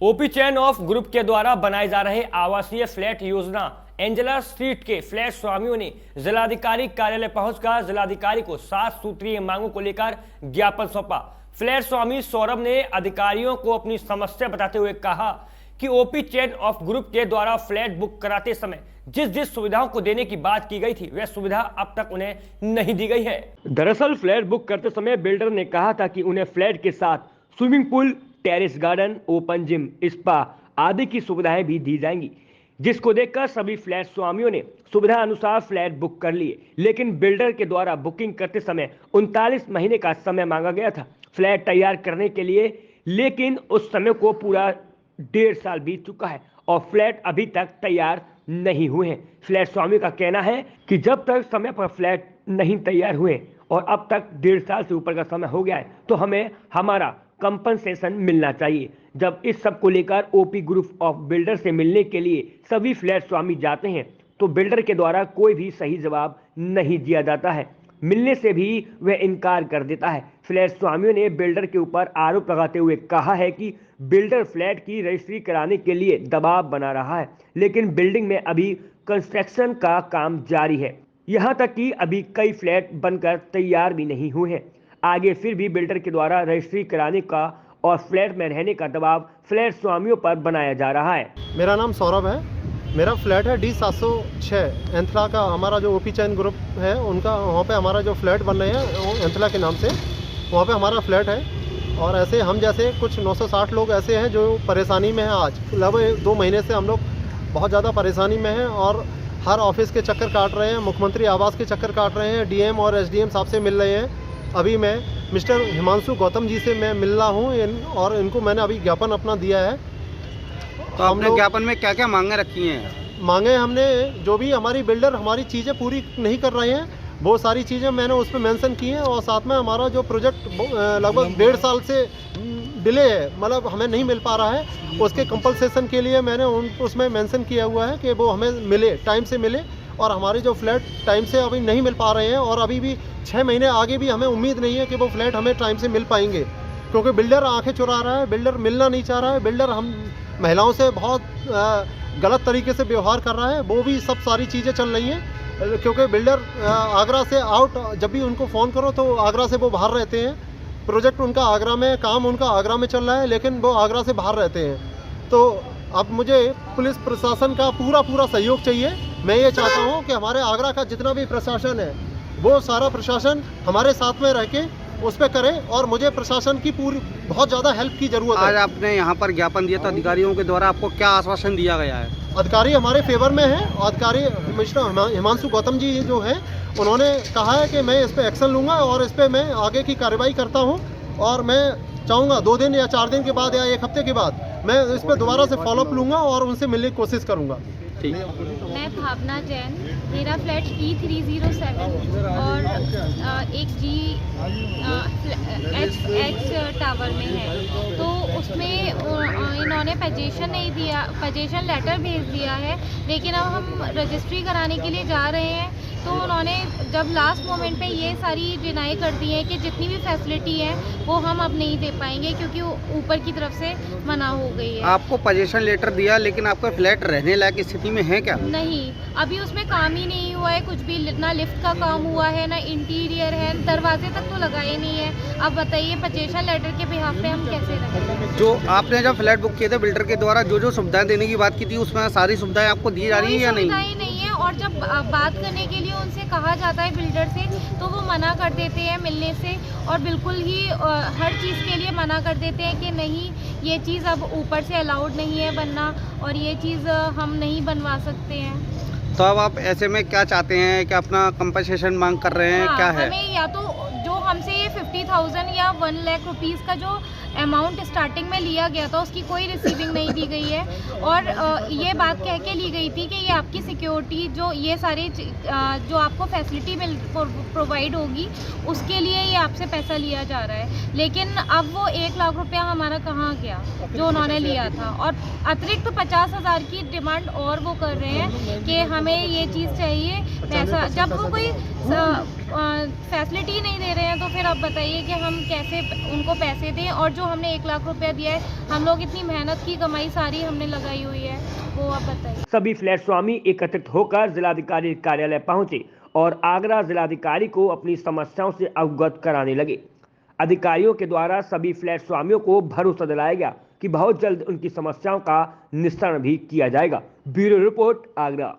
OP chain of group के द्वारा बनाए जा रहे आवासीय फ्लैट योजना एंजेला स्ट्रीट के फ्लैट स्वामियों ने जिलाधिकारी कार्यालय पहुंचकर जिलाधिकारी को 7 सूत्रीय मांगों को लेकर ज्ञापन सौंपा। फ्लैट स्वामी सौरभ ने अधिकारियों को अपनी समस्या बताते हुए कहा कि ओपी चैन ऑफ ग्रुप के द्वारा फ्लैट बुक कराते समय जिस सुविधाओं को देने की बात की गई थी वह सुविधा अब तक उन्हें नहीं दी गई है। दरअसल फ्लैट बुक करते समय बिल्डर ने कहा था कि उन्हें फ्लैट के साथ swimming pool, terrace garden, open gym, spa आदि की सुविधाएं भी दी जाएंगी, जिसको देखकर सभी फ्लैट स्वामियों ने सुविधा अनुसार फ्लैट बुक कर लिए। लेकिन बिल्डर के द्वारा बुकिंग करते समय 39 महीने का समय मांगा गया था फ्लैट तैयार करने के लिए, लेकिन उस समय को पूरा 1.5 साल बीत चुका है और फ्लैट अभी तक तैयार नहीं हुए हैं। फ्लैट स्वामी का कहना है कि जब तक समय पर फ्लैट नहीं तैयार हुए और अब तक 1.5 साल से ऊपर का समय हो गया है तो हमें हमारा कंपनसेशन मिलना चाहिए। जब इस सब को लेकर ओपी ग्रुप ऑफ बिल्डर से मिलने के लिए सभी फ्लैट स्वामी जाते हैं तो बिल्डर के द्वारा कोई भी सही जवाब नहीं दिया जाता है, मिलने से भी वह इनकार कर देता है। फ्लैट स्वामियों ने बिल्डर के ऊपर आरोप लगाते हुए कहा है कि बिल्डर फ्लैट की रजिस्ट्री कराने के लिए दबाव बना रहा है, लेकिन बिल्डिंग में अभी कंस्ट्रक्शन का काम जारी है। यहाँ तक कि अभी कई फ्लैट बनकर तैयार भी नहीं हुए हैं। आगे फिर भी बिल्डर के द्वारा रजिस्ट्री कराने का और फ्लैट में रहने का दबाव फ्लैट स्वामियों पर बनाया जा रहा है। मेरा नाम सौरभ है, मेरा फ्लैट है D706 एंथला का। हमारा जो ओपी चैन ग्रुप है उनका वहाँ पे हमारा जो फ्लैट बन रहे हैं एंथला के नाम से, वहाँ पे हमारा फ्लैट है। और ऐसे हम जैसे कुछ 960 लोग ऐसे हैं जो परेशानी में हैं। आज लगभग 2 महीने से हम लोग बहुत ज़्यादा परेशानी में हैं और हर ऑफिस के चक्कर काट रहे हैं, मुख्यमंत्री आवास के चक्कर काट रहे हैं, डीएम और एसडीएम साहब से मिल रहे हैं। अभी मैं मिस्टर हिमांशु गौतम जी से मैं मिल रहा हूँ और इनको मैंने अभी ज्ञापन अपना दिया है। तो आपने ज्ञापन में क्या क्या मांगे रखी हैं? मांगे हमने जो भी हमारी बिल्डर हमारी चीज़ें पूरी नहीं कर रहे हैं वो सारी चीज़ें मैंने उस पर मेंशन की हैं। और साथ में हमारा जो प्रोजेक्ट लगभग 1.5 साल से डिले है, मतलब हमें नहीं मिल पा रहा है, उसके कंपनसेशन के लिए मैंने उसमें मेंशन किया हुआ है कि वो हमें मिले, टाइम से मिले। और हमारे जो फ्लैट टाइम से अभी नहीं मिल पा रहे हैं और अभी भी 6 महीने आगे भी हमें उम्मीद नहीं है कि वो फ्लैट हमें टाइम से मिल पाएंगे, क्योंकि बिल्डर आंखें चुरा रहा है, बिल्डर मिलना नहीं चाह रहा है, बिल्डर हम महिलाओं से बहुत गलत तरीके से व्यवहार कर रहा है। वो भी सब सारी चीज़ें चल रही हैं, क्योंकि बिल्डर आगरा से आउट, जब भी उनको फ़ोन करो तो आगरा से वो बाहर रहते हैं। प्रोजेक्ट उनका आगरा में, काम उनका आगरा में चल रहा है, लेकिन वो आगरा से बाहर रहते हैं। तो अब मुझे पुलिस प्रशासन का पूरा सहयोग चाहिए। मैं ये चाहता हूँ कि हमारे आगरा का जितना भी प्रशासन है वो सारा प्रशासन हमारे साथ में रह के उस पर करे और मुझे प्रशासन की पूरी बहुत ज़्यादा हेल्प की ज़रूरत है। आज आपने यहाँ पर ज्ञापन दिया तो अधिकारियों के द्वारा आपको क्या आश्वासन दिया गया है? अधिकारी हमारे फेवर में है। अधिकारी मिस्टर हिमांशु गौतम जी जो है उन्होंने कहा है कि मैं इस पर एक्शन लूँगा और इस पर मैं आगे की कार्रवाई करता हूँ। और मैं चाहूँगा 2 दिन या 4 दिन के बाद या 1 हफ्ते के बाद मैं इस पर दोबारा से फॉलोअप लूँगा और उनसे मिलने की कोशिश करूँगा। मैं भावना जैन, मेरा फ्लैट E307 और एक H टावर में है। तो उसमें इन्होंने पजेशन नहीं दिया, पजेशन लेटर भेज दिया है, लेकिन अब हम रजिस्ट्री कराने के लिए जा रहे हैं तो उन्होंने जब लास्ट मोमेंट पे ये सारी डिनाई कर दी है कि जितनी भी फैसिलिटी है वो हम अब नहीं दे पाएंगे क्योंकि ऊपर की तरफ से मना हो गई है। आपको पजेशन लेटर दिया लेकिन आपका फ्लैट रहने लायक स्थिति में है क्या? नहीं, अभी उसमें काम ही नहीं हुआ है कुछ भी, ना लिफ्ट का काम हुआ है, ना इंटीरियर है, दरवाजे तक तो लगाए नहीं है। अब बताइए पजेशन लेटर के बिहाफ पे हम कैसे रखें? जो आपने जब फ्लैट बुक किए थे बिल्डर के द्वारा जो सुविधाएं देने की बात की थी उसमें सारी सुविधाएं आपको दी जा रही है या नहीं? नहीं है। और जब बात करने के लिए उनसे कहा जाता है बिल्डर से तो वो मना कर देते हैं मिलने से और बिल्कुल ही हर चीज़ के लिए मना कर देते हैं कि नहीं, ये चीज़ अब ऊपर से अलाउड नहीं है बनना और ये चीज़ हम नहीं बनवा सकते हैं। तो अब आप ऐसे में क्या चाहते हैं कि अपना कंपनसेशन मांग कर रहे हैं? क्या है? हमें या तो जो हमसे ये 50,000 या 1 लाख रुपीज़ का जो अमाउंट स्टार्टिंग में लिया गया था उसकी कोई रिसीविंग नहीं दी गई है। और ये बात कह के ली गई थी कि ये आपकी सिक्योरिटी जो ये सारी जो आपको फैसिलिटी प्रोवाइड होगी उसके लिए ये आपसे पैसा लिया जा रहा है। लेकिन अब वो 1 लाख रुपया हमारा कहाँ गया जो उन्होंने लिया था, और अतिरिक्त 50,000 की डिमांड और वो कर रहे हैं कि हमें ये चीज़ चाहिए पैसा। जब वो कोई फैसिलिटी नहीं दे रहे हैं, तो फिर आप बताइए कि हम कैसे उनको पैसे दें। और जो हमने 1 लाख रुपया दिया है, हम लोग इतनी मेहनत की कमाई सारी हमने लगाई हुई है, वो आप बताइए। सभी फ्लैट स्वामी एकत्रित होकर जिलाधिकारी कार्यालय पहुंचे और आगरा जिलाधिकारी को अपनी समस्याओं से अवगत कराने लगे। अधिकारियों के द्वारा सभी फ्लैट स्वामियों को भरोसा दिलाया गया कि बहुत जल्द उनकी समस्याओं का निस्तारण भी किया जाएगा। Bureau report, Agra.